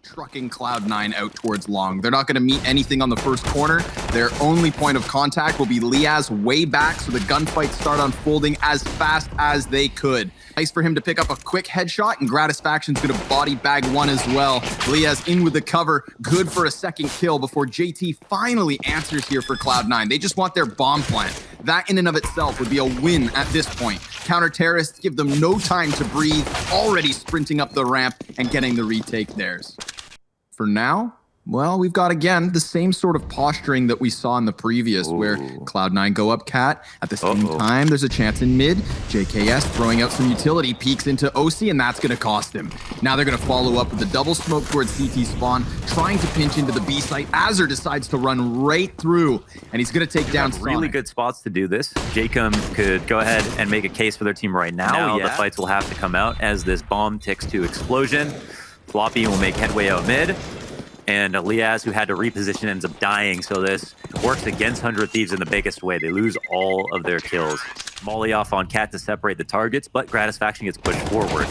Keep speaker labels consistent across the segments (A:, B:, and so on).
A: trucking Cloud9 out towards long. They're not going to meet anything on the first corner. Their only point of contact will be Liaz way back, so the gunfights start unfolding as fast as they could. Nice for him to pick up a quick headshot, and Gratisfaction's going to body bag one as well. Liaz in with the cover, good for a second kill before JT finally answers here for Cloud9. They just want their bomb plant. That in and of itself would be a win at this point. Counter-terrorists give them no time to breathe, already sprinting up the ramp and getting the retake theirs. For now, well, we've got, again, the same sort of posturing that we saw in the previous, where Cloud9 go up cat. At the same time, there's a chance in mid. JKS throwing out some utility, peeks into OC, and that's going to cost him. Now they're going to follow up with the double smoke towards CT spawn, trying to pinch into the B site. Azur decides to run right through, and he's going to take down Sonic.
B: Really good spots to do this. Jacob could go ahead and make a case for their team right now. The fights will have to come out as this bomb ticks to explosion. Floppy will make headway out mid. And Liaz, who had to reposition, ends up dying. So this works against 100 Thieves in the biggest way. They lose all of their kills. Molly off on Cat to separate the targets, but Gratisfaction gets pushed forward.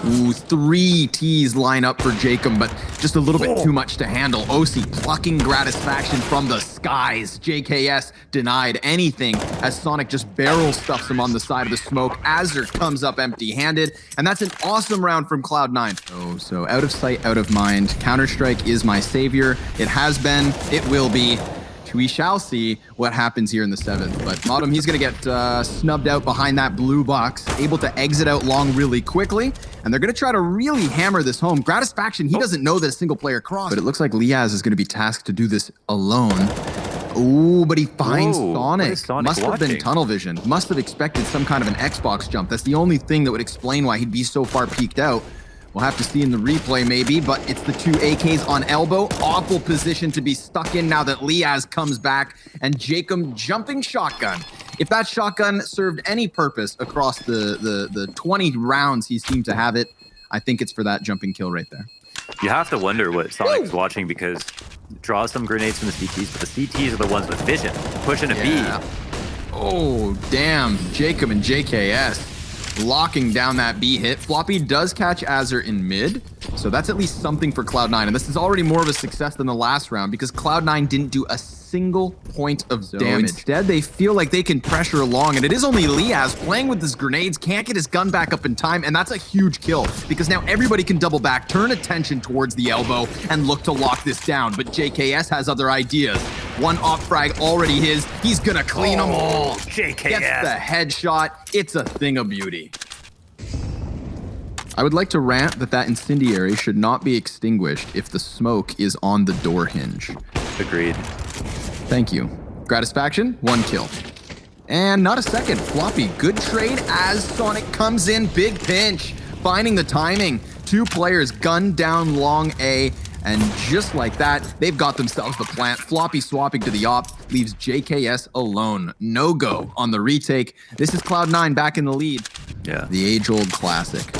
A: Ooh, 3 T's line up for Jacob, but just a little bit too much to handle. OC plucking Gratisfaction from the skies. JKS denied anything as Sonic just barrel stuffs him on the side of the smoke. Azur comes up empty-handed, and that's an awesome round from Cloud9. So out of sight, out of mind. Counter-Strike is my savior. It has been, it will be. We shall see what happens here in the 7th. But Modem, he's going to get snubbed out behind that blue box, able to exit out long really quickly. And they're going to try to really hammer this home. Gratisfaction, he doesn't know that a single player crossed. But it looks like Liaz is going to be tasked to do this alone. Oh, but he finds Sonic. Must have been tunnel vision. Must have expected some kind of an Xbox jump. That's the only thing that would explain why he'd be so far peeked out. We'll have to see in the replay maybe, but it's the 2 AKs on elbow. Awful position to be stuck in now that Liaz comes back, and Jacob jumping shotgun. If that shotgun served any purpose across the 20 rounds he seemed to have it, I think it's for that jumping kill right there.
B: You have to wonder what Sonic's watching, because draw some grenades from the CTs, but the CTs are the ones with vision, pushing a B.
A: Oh, damn. Jacob and JKS. Locking down that B hit. Floppy does catch Azur in mid, so that's at least something for Cloud9. And this is already more of a success than the last round because Cloud9 didn't do a single point of damage. Instead, they feel like they can pressure along, and it is only Liaz playing with his grenades, can't get his gun back up in time, and that's a huge kill because now everybody can double back, turn attention towards the elbow, and look to lock this down. But JKS has other ideas. One op frag already his. He's gonna clean them all.
B: JKS
A: gets the headshot. It's a thing of beauty. I would like to rant that incendiary should not be extinguished if the smoke is on the door hinge.
B: Agreed.
A: Thank you. Gratisfaction, 1 kill. And not a second. Floppy, good trade as Sonic comes in. Big pinch. Finding the timing. 2 players gunned down long A. And just like that, they've got themselves the plant. Floppy swapping to the op leaves JKS alone. No go on the retake. This is Cloud9 back in the lead.
B: Yeah.
A: The age-old classic.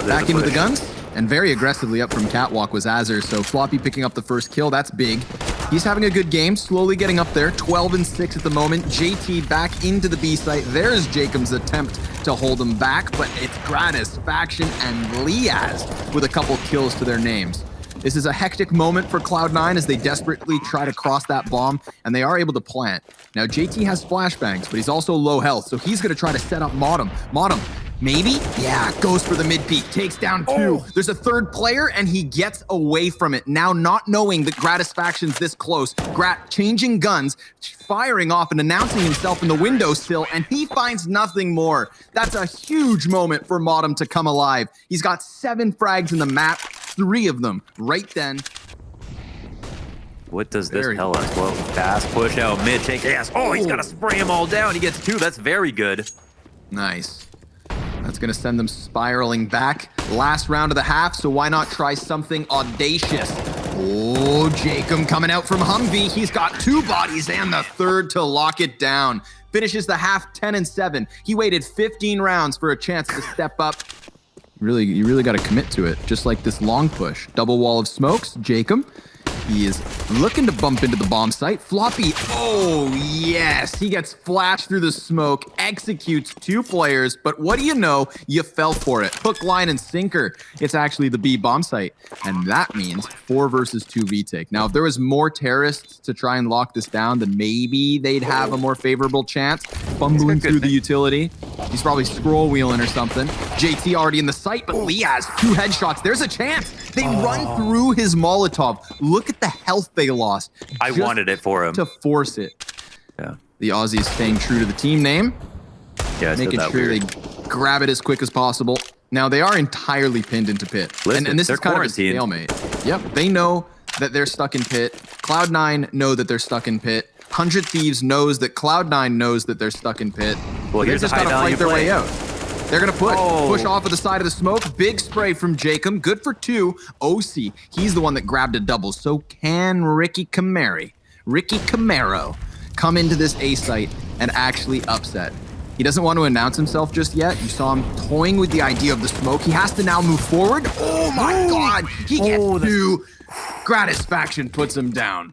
A: Back into the guns, and very aggressively up from Catwalk was Azur. So Floppy picking up the first kill. That's big. He's having a good game, slowly getting up there. 12 and 6 at the moment. JT back into the B site. There's Jacob's attempt to hold him back, but it's Gratisfaction and Liaz with a couple kills to their names. This is a hectic moment for Cloud9 as they desperately try to cross that bomb, and they are able to plant. Now, JT has flashbangs, but he's also low health, so he's going to try to set up Modem. Modem, maybe? Yeah, goes for the mid-peak, takes down 2. There's a 3rd player, and he gets away from it. Now, not knowing that Gratisfaction's this close, Grat changing guns, firing off and announcing himself in the windowsill, and he finds nothing more. That's a huge moment for Modem to come alive. He's got 7 frags in the map, 3 of them right then.
B: What does this tell us? Well, fast push out mid, JKS. Oh, he's got to spray them all down. He gets 2. That's very good.
A: Nice. That's going to send them spiraling back. Last round of the half, so why not try something audacious? Oh, Jacob coming out from Humvee. He's got 2 bodies and the 3rd to lock it down. Finishes the half 10 and 7. He waited 15 rounds for a chance to step up. You really got to commit to it, just like this long push. Double wall of smokes, Jacob. He is looking to bump into the bomb site. Floppy, oh yes, he gets flashed through the smoke, executes 2 players, but what do you know? You fell for it. Hook, line, and sinker. It's actually the B bomb site, and that means 4 versus 2 retake. Now, if there was more terrorists to try and lock this down, then maybe they'd have a more favorable chance. Fumbling through the utility. He's probably scroll wheeling or something. JT already in the site, but Lee has 2 headshots. There's a chance. They run through his Molotov. Look at the health they lost.
B: I wanted it for him.
A: To force it.
B: Yeah.
A: The Aussies staying true to the team name.
B: Yeah,
A: making sure they grab it as quick as possible. Now, they are entirely pinned into pit.
B: Listen,
A: and this is kind
B: quarantined.
A: of a stalemate. Yep, they know that they're stuck in pit. Cloud9 know that they're stuck in pit. 100 Thieves knows that Cloud9 knows that they're stuck in pit.
B: Well,
A: they just got to fight their way out. They're going to push off of the side of the smoke. Big spray from Jacob. Good for 2. OC, he's the one that grabbed a double. So can Ricky Camaro come into this A site and actually upset? He doesn't want to announce himself just yet. You saw him toying with the idea of the smoke. He has to now move forward. Oh my God. He gets 2. Gratisfaction puts him down.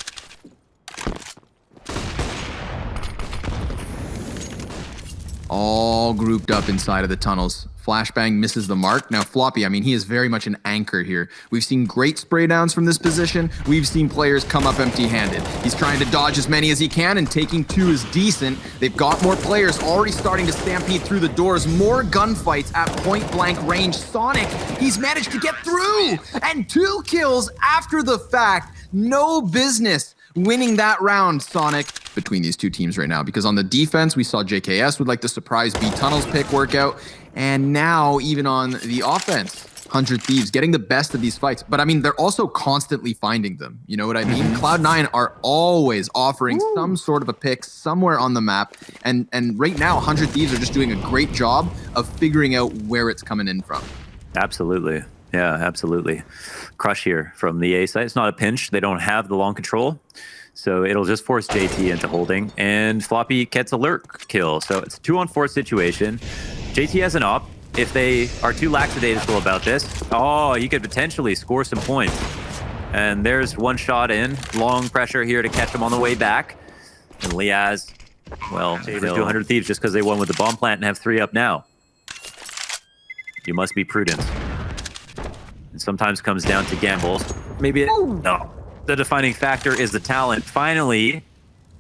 A: All grouped up inside of the tunnels. Flashbang misses the mark. Now, Floppy, I mean, he is very much an anchor here. We've seen great spray downs from this position. We've seen players come up empty-handed. He's trying to dodge as many as he can, and taking 2 is decent. They've got more players already starting to stampede through the doors. More gunfights at point-blank range. Sonic, he's managed to get through! And 2 kills after the fact. No business winning that round, Sonic, between these 2 teams right now. Because on the defense, we saw JKS with like the surprise B tunnels pick workout. And now, even on the offense, 100 Thieves getting the best of these fights. But I mean, they're also constantly finding them. You know what I mean? Cloud9 are always offering some sort of a pick somewhere on the map. And right now, 100 Thieves are just doing a great job of figuring out where it's coming in from.
B: Absolutely. Yeah, absolutely. Crush here from the A side. It's not a pinch. They don't have the long control. So it'll just force JT into holding. And Floppy gets a lurk kill. So it's a 2-on-4 situation. JT has an op. If they are too lackadaisical about this, he could potentially score some points. And there's 1 shot in. Long pressure here to catch him on the way back. And Liaz, well, favors 200 Thieves just because they won with the bomb plant and have 3 up now. You must be prudent. It sometimes comes down to gambles. Maybe no. The defining factor is the talent. Finally,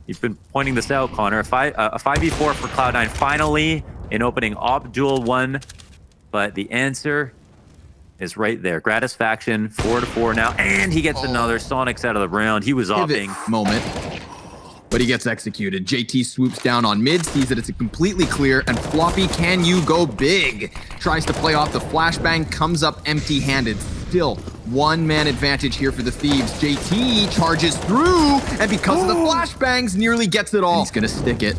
B: you've been pointing this out, Connor. A 5v4 for Cloud9. Finally, in opening op duel 1. But the answer is right there. Gratisfaction, 4-4 now. And he gets another. Sonic's out of the round. He was opping.
A: Moment. But he gets executed. JT swoops down on mid, sees that it's completely clear, and Floppy, can you go big? Tries to play off the flashbang, comes up empty-handed. Still, 1-man advantage here for the Thieves. JT charges through, and because of the flashbangs, nearly gets it all. And he's gonna stick it.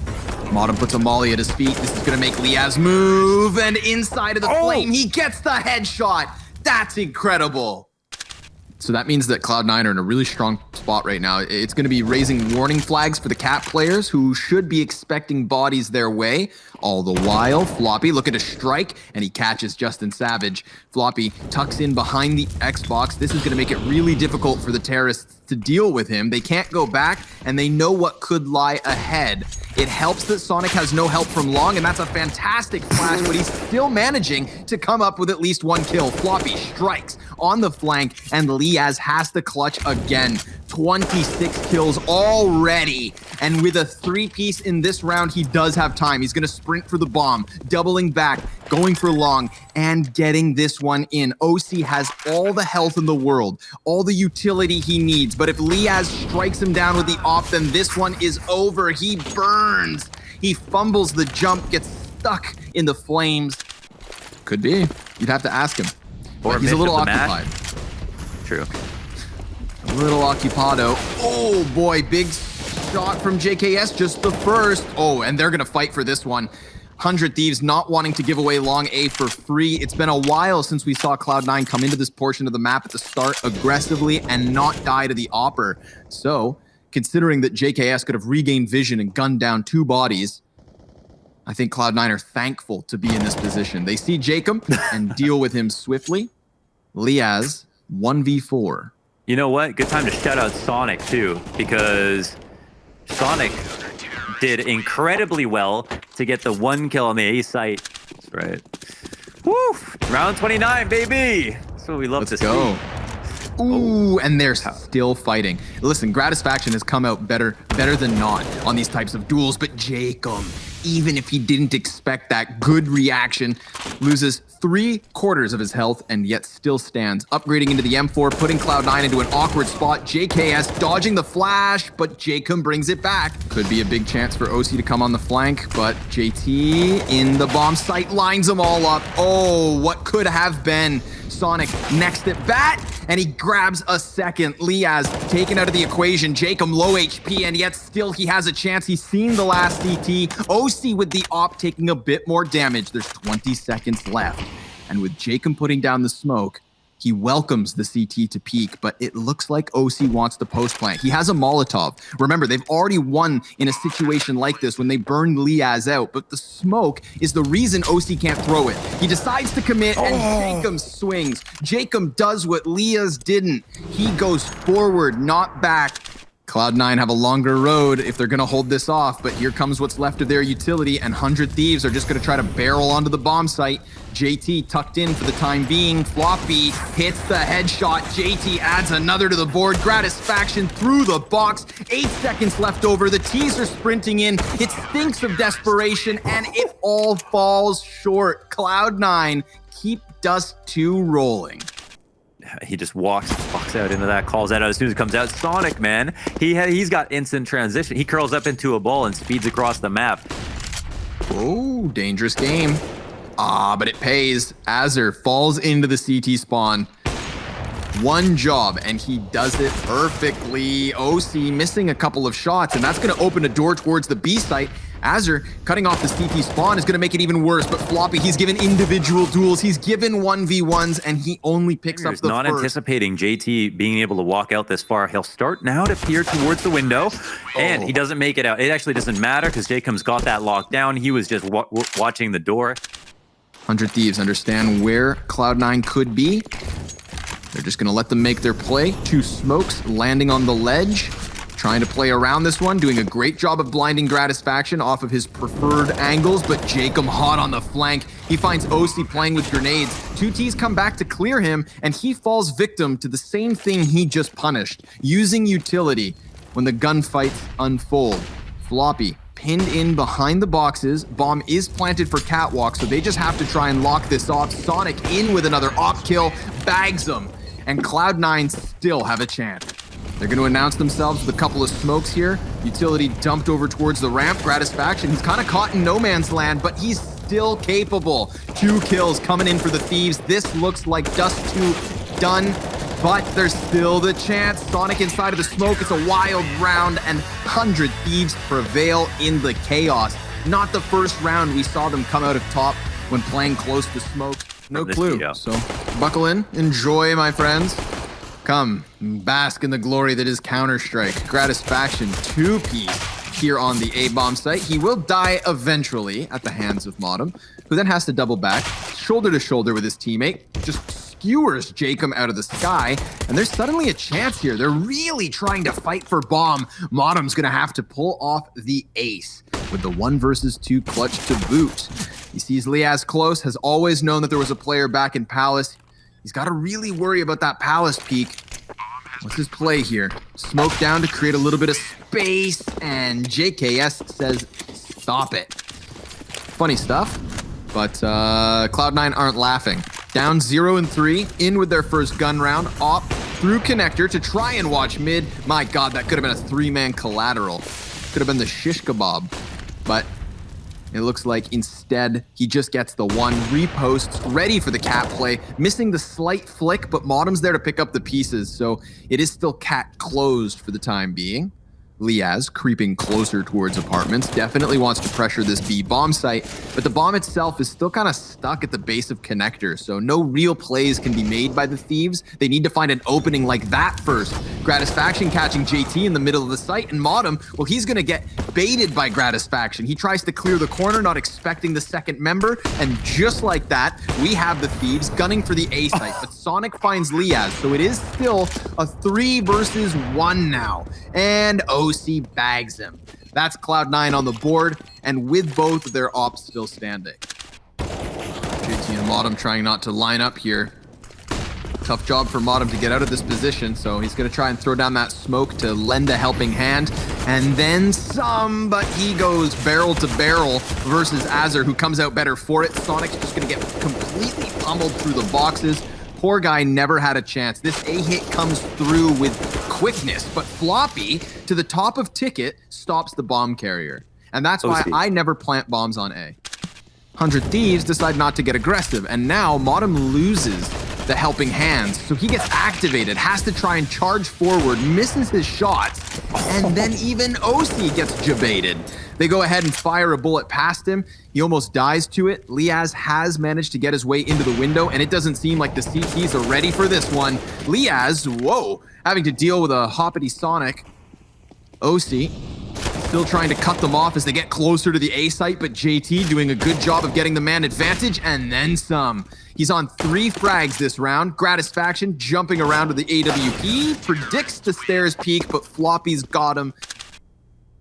A: Modem puts a molly at his feet. This is gonna make Liaz move, and inside of the flame, he gets the headshot. That's incredible. So that means that Cloud9 are in a really strong spot right now. It's going to be raising warning flags for the Cat players who should be expecting bodies their way. All the while, Floppy looking to strike, and he catches Justin Savage. Floppy tucks in behind the Xbox. This is going to make it really difficult for the terrorists to deal with him. They can't go back, and they know what could lie ahead. It helps that Sonic has no help from long, and that's a fantastic flash, but he's still managing to come up with at least 1 kill. Floppy strikes on the flank, and Liaz has to clutch again. 26 kills already. And with a 3-piece in this round, he does have time. He's going to sprint for the bomb, doubling back, going for long, and getting this one in. OC has all the health in the world, all the utility he needs. But if Liaz strikes him down with the op, then this one is over. He burns. He fumbles the jump, gets stuck in the flames. Could be. You'd have to ask him. Or he's a little occupied.
B: True.
A: A little occupado. Oh boy, big shot from JKS, just the first. Oh, and they're gonna fight for this one. 100 Thieves not wanting to give away long A for free. It's been a while since we saw Cloud9 come into this portion of the map at the start aggressively and not die to the opper. So, considering that JKS could have regained vision and gunned down 2 bodies, I think Cloud9 are thankful to be in this position. They see Jacob and deal with him swiftly. Liaz, 1v4.
B: You know what? Good time to shout out Sonic too, because Sonic did incredibly well to get the 1 kill on the A site. That's right. Woo! Round 29, baby! That's what we love to
A: go.
B: see.
A: Ooh, and they're still fighting. Listen, Gratisfaction has come out better than not on these types of duels, but Jacob, even if he didn't expect that good reaction, loses 3/4 of his health and yet still stands. Upgrading into the M4, putting Cloud9 into an awkward spot. JKS dodging the flash, but Jacob brings it back. Could be a big chance for OC to come on the flank, but JT in the bomb site lines them all up. Oh, what could have been. Sonic next at bat, and he grabs a second. Liaz taken out of the equation. Jacob low HP, and yet still he has a chance. He's seen the last CT. OC with the op taking a bit more damage. There's 20 seconds left. And with Jacob putting down the smoke, he welcomes the CT to peak, but it looks like OC wants the post plant. He has a Molotov. Remember, they've already won in a situation like this when they burned Liaz out, but the smoke is the reason OC can't throw it. He decides to commit, and Jacob swings. Jacob does what Liaz didn't. He goes forward, not back. Cloud9 have a longer road if they're going to hold this off, but here comes what's left of their utility, and 100 Thieves are just going to try to barrel onto the bomb site. JT tucked in for the time being. Floppy hits the headshot. JT adds another to the board. Gratisfaction through the box. 8 seconds left over. The T's are sprinting in. It stinks of desperation, and it all falls short. Cloud9 keep Dust 2 rolling.
B: He just walks out into that, calls that out as soon as it comes out. Sonic, man, he's got instant transition. He curls up into a ball and speeds across the map.
A: Oh, dangerous game. But it pays. Azur falls into the CT spawn. One job, and he does it perfectly. OC missing a couple of shots, and that's going to open a door towards the B site. Azur cutting off the CT spawn is going to make it even worse, but Floppy, he's given individual duels. He's given 1v1s, and he only picks up the
B: not
A: first.
B: Anticipating JT being able to walk out this far. He'll start now to peer towards the window, and he doesn't make it out. It actually doesn't matter because Jacob's got that locked down. He was just watching the door.
A: 100 Thieves understand where Cloud9 could be. They're just going to let them make their play. 2 smokes landing on the ledge. Trying to play around this one, doing a great job of blinding Gratisfaction off of his preferred angles, but Jacob hot on the flank. He finds OC playing with grenades. 2 T's come back to clear him, and he falls victim to the same thing he just punished, using utility when the gunfights unfold. Floppy pinned in behind the boxes. Bomb is planted for Catwalk, so they just have to try and lock this off. Sonic in with another op kill, bags them, and Cloud9 still have a chance. They're going to announce themselves with a couple of smokes here. Utility dumped over towards the ramp. Gratisfaction, he's kind of caught in no man's land, but he's still capable. 2 kills coming in for the Thieves. This looks like Dust 2 done, but there's still the chance. Sonic inside of the smoke. It's a wild round, and 100 Thieves prevail in the chaos. Not the first round we saw them come out of top when playing close to smoke. No clue. So buckle in. Enjoy, my friends. Come, bask in the glory that is Counter-Strike. Gratisfaction 2-piece here on the A-bomb site. He will die eventually at the hands of Modem, who then has to double back, shoulder to shoulder with his teammate, just skewers Jacob out of the sky, and there's suddenly a chance here. They're really trying to fight for bomb. Modem's gonna have to pull off the ace with the 1 versus 2 clutch to boot. He sees Liaz close, has always known that there was a player back in Palace. He's got to really worry about that Palace peak. What's his play here? Smoke down to create a little bit of space, and JKS says, stop it. Funny stuff, but Cloud9 aren't laughing. Down 0-3, in with their first gun round, op through connector to try and watch mid. My God, that could have been a 3-man collateral. Could have been the shish kebab, but it looks like instead he just gets the 1, reposts, ready for the cat play, missing the slight flick, but Modem's there to pick up the pieces, so it is still cat closed for the time being. Liaz creeping closer towards apartments, definitely wants to pressure this B bomb site, but the bomb itself is still kind of stuck at the base of connector, so no real plays can be made by the Thieves. They need to find an opening like that first Gratisfaction catching JT in the middle of the site, and Modem, well, he's gonna get baited by Gratisfaction. He tries to clear the corner, not expecting the second member, and just like that, we have the Thieves gunning for the A site, but Sonic finds Liaz, so it is still a 3 versus 1 now, and OC bags him. That's Cloud9 on the board, and with both of their ops still standing. JT and Modem trying not to line up here. Tough job for Modem to get out of this position, so he's going to try and throw down that smoke to lend a helping hand, and then some, but he goes barrel to barrel versus Azur, who comes out better for it. Sonic's just going to get completely pummeled through the boxes. Poor guy never had a chance. This A hit comes through with quickness, but Floppy, to the top of Ticket, stops the bomb carrier. And that's why I never plant bombs on A. 100 Thieves decide not to get aggressive, and now Modem loses the helping hands, so he gets activated, has to try and charge forward, misses his shots, and then even OC gets jebaited. They go ahead and fire a bullet past him. He almost dies to it. Liaz has managed to get his way into the window, and it doesn't seem like the CTs are ready for this one. Liaz, whoa, having to deal with a hoppity Sonic. OC still trying to cut them off as they get closer to the A site, but JT doing a good job of getting the man advantage, and then some. He's on 3 frags this round. Gratisfaction jumping around with the AWP, predicts the stairs peak, but Floppy's got him.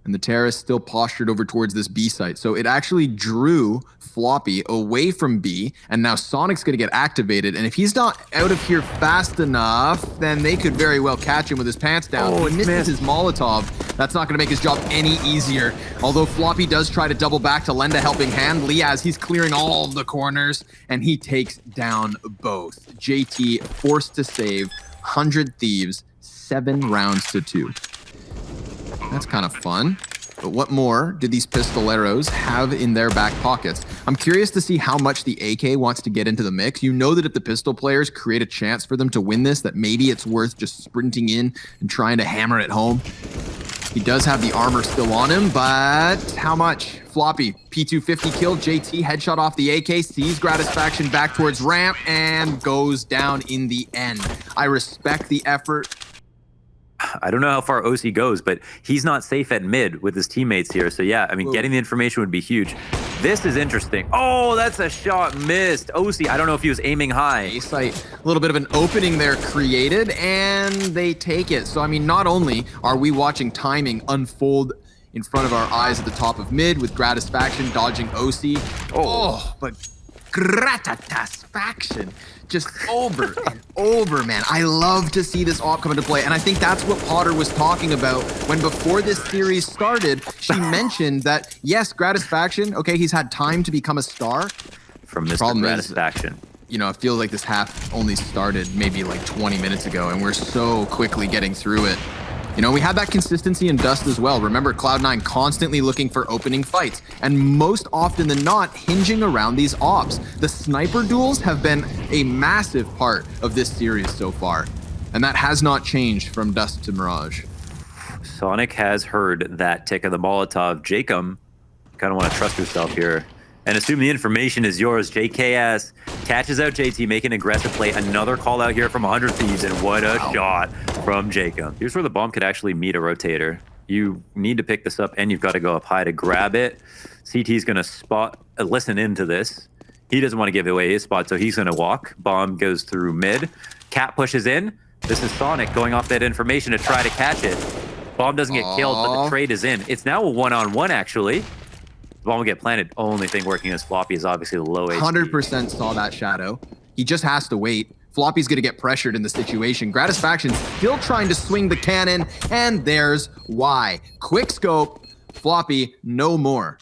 A: And the terrorist still postured over towards this B site. So it actually drew Floppy away from B, and now Sonic's gonna get activated. And if he's not out of here fast enough, then they could very well catch him with his pants down. He misses his Molotov. That's not gonna make his job any easier. Although Floppy does try to double back to lend a helping hand, Liaz, he's clearing all of the corners, and he takes down both. JT forced to save 100 Thieves, 7 rounds to 2. That's kind of fun. But what more do these pistoleros have in their back pockets? I'm curious to see how much the AK wants to get into the mix. You know that if the pistol players create a chance for them to win this, that maybe it's worth just sprinting in and trying to hammer it home. He does have the armor still on him, but how much? Floppy, P250 kill, JT headshot off the AK, sees Gratisfaction back towards ramp, and goes down in the end. I respect the effort.
B: I don't know how far OC goes, but he's not safe at mid with his teammates here. So yeah, I mean, getting the information would be huge. This is interesting. Oh, that's a shot missed. OC, I don't know if he was aiming high.
A: A little bit of an opening there created, and they take it. So, I mean, not only are we watching timing unfold in front of our eyes at the top of mid with Gratisfaction dodging OC. Oh, but Gratisfaction just over and over, man. I love to see this op come into play, and I think that's what Potter was talking about when before this series started, she mentioned that, yes, Gratisfaction, okay, he's had time to become a star.
B: From Mr. Gratisfaction.
A: You know, it feels like this half only started maybe like 20 minutes ago, and we're so quickly getting through it. You know, we had that consistency in Dust as well. Remember, Cloud9 constantly looking for opening fights, and most often than not, hinging around these ops. The sniper duels have been a massive part of this series so far, and that has not changed from Dust to Mirage.
B: Sonic has heard that tick of the Molotov. Jacob, kind of want to trust yourself here and assume the information is yours. JKS catches out JT, making an aggressive play. Another call out here from 100 Thieves, and what a shot from Jacob. Here's where the bomb could actually meet a rotator. You need to pick this up, and you've got to go up high to grab it. CT's going to listen into this. He doesn't want to give away his spot, so he's going to walk. Bomb goes through mid. Cat pushes in. This is Sonic going off that information to try to catch it. Bomb doesn't get killed, but the trade is in. It's now a one-on-one, actually. Bomb will get planted. Only thing working as Floppy is obviously the low HP.
A: 100% saw that shadow. He just has to wait. Floppy's going to get pressured in the situation. Gratisfaction's still trying to swing the cannon, and there's why. Quick scope. Floppy, no more.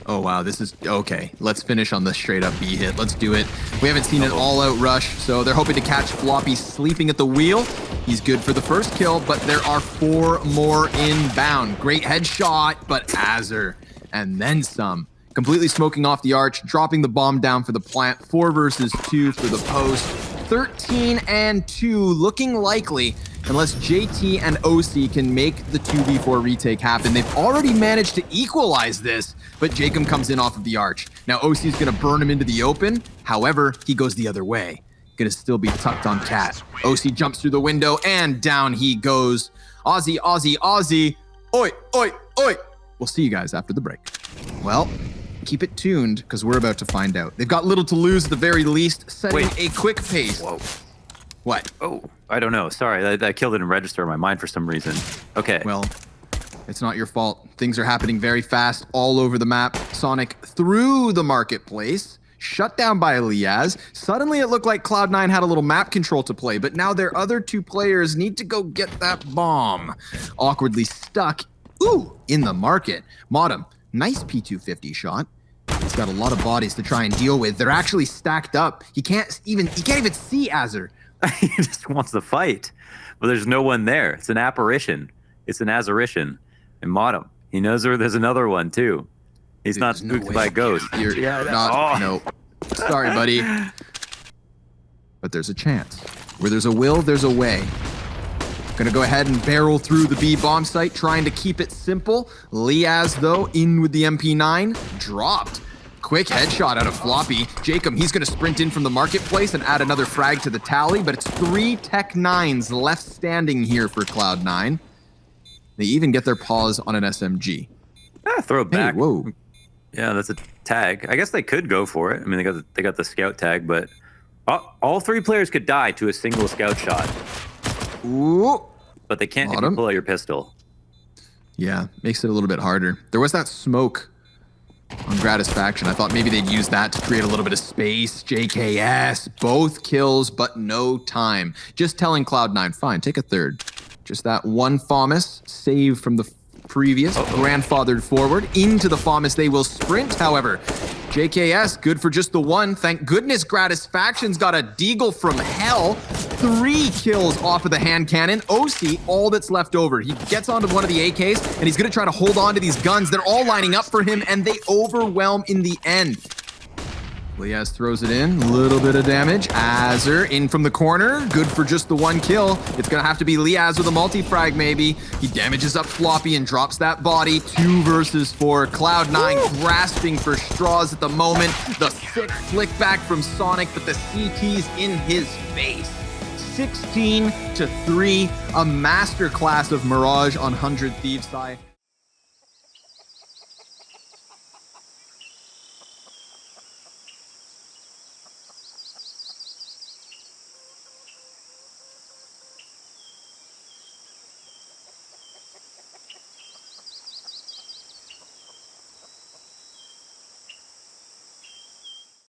A: Oh, wow, this is... Okay, let's finish on the straight-up B hit. Let's do it. We haven't seen an all-out rush, so they're hoping to catch Floppy sleeping at the wheel. He's good for the first kill, but there are 4 more inbound. Great headshot, but Azur. And then some. Completely smoking off the arch, dropping the bomb down for the plant. 4 versus 2 for the post. 13 and 2, looking likely, unless JT and OC can make the 2v4 retake happen. They've already managed to equalize this, but Jacob comes in off of the arch. Now OC's gonna burn him into the open. However, he goes the other way. gonna still be tucked on Cat. OC jumps through the window and down he goes. Aussie, Aussie, Aussie. Oi, oi, oi. We'll see you guys after the break. Well, keep it tuned because we're about to find out. They've got little to lose at the very least, setting a quick pace.
B: Whoa.
A: What?
B: Oh, I don't know. Sorry, that kill didn't register in my mind for some reason. Okay.
A: Well, it's not your fault. Things are happening very fast all over the map. Sonic through the marketplace, shut down by Liaz. Suddenly it looked like Cloud9 had a little map control to play, but now their other two players need to go get that bomb. Awkwardly stuck, in the market. Modem, nice P250 shot. He's got a lot of bodies to try and deal with. They're actually stacked up. He can't even see Azur.
B: He just wants to fight, but there's no one there. It's an apparition. It's an Azurition. And Modem, he knows there's another one too. He's not spooked by ghosts.
A: No. Sorry, buddy. But there's a chance. Where there's a will, there's a way. Gonna go ahead and barrel through the B bomb site, trying to keep it simple. Liaz, though, in with the MP9, dropped. Quick headshot out of Floppy. Jacob, he's going to sprint in from the marketplace and add another frag to the tally, but it's 3 Tech 9s left standing here for Cloud9. They even get their paws on an SMG.
B: Throw it back.
A: Hey, whoa.
B: Yeah, that's a tag. I guess they could go for it. I mean, they got the scout tag, but all 3 players could die to a single scout shot.
A: Ooh.
B: But they can't if you pull out your pistol.
A: Yeah, makes it a little bit harder. There was that smoke on Gratisfaction. I thought maybe they'd use that to create a little bit of space. JKS, both kills, but no time. Just telling Cloud9, fine, take a third. Just that one FAMAS, save from the previous, grandfathered forward. Into the FAMAS they will sprint, however. JKS, good for just the one. Thank goodness Gratisfaction's got a deagle from hell. 3 kills off of the hand cannon. OC, all that's left over. He gets onto one of the AKs, and he's going to try to hold on to these guns. They're all lining up for him, and they overwhelm in the end. Liaz throws it in. A little bit of damage. Azur in from the corner. Good for just the 1 kill. It's going to have to be Liaz with a multi-frag, maybe. He damages up Floppy and drops that body. 2 versus 4. Cloud9 grasping for straws at the moment. The sick flick back from Sonic, but the CT's in his face. 16-3, a masterclass of Mirage on 100 Thieves side.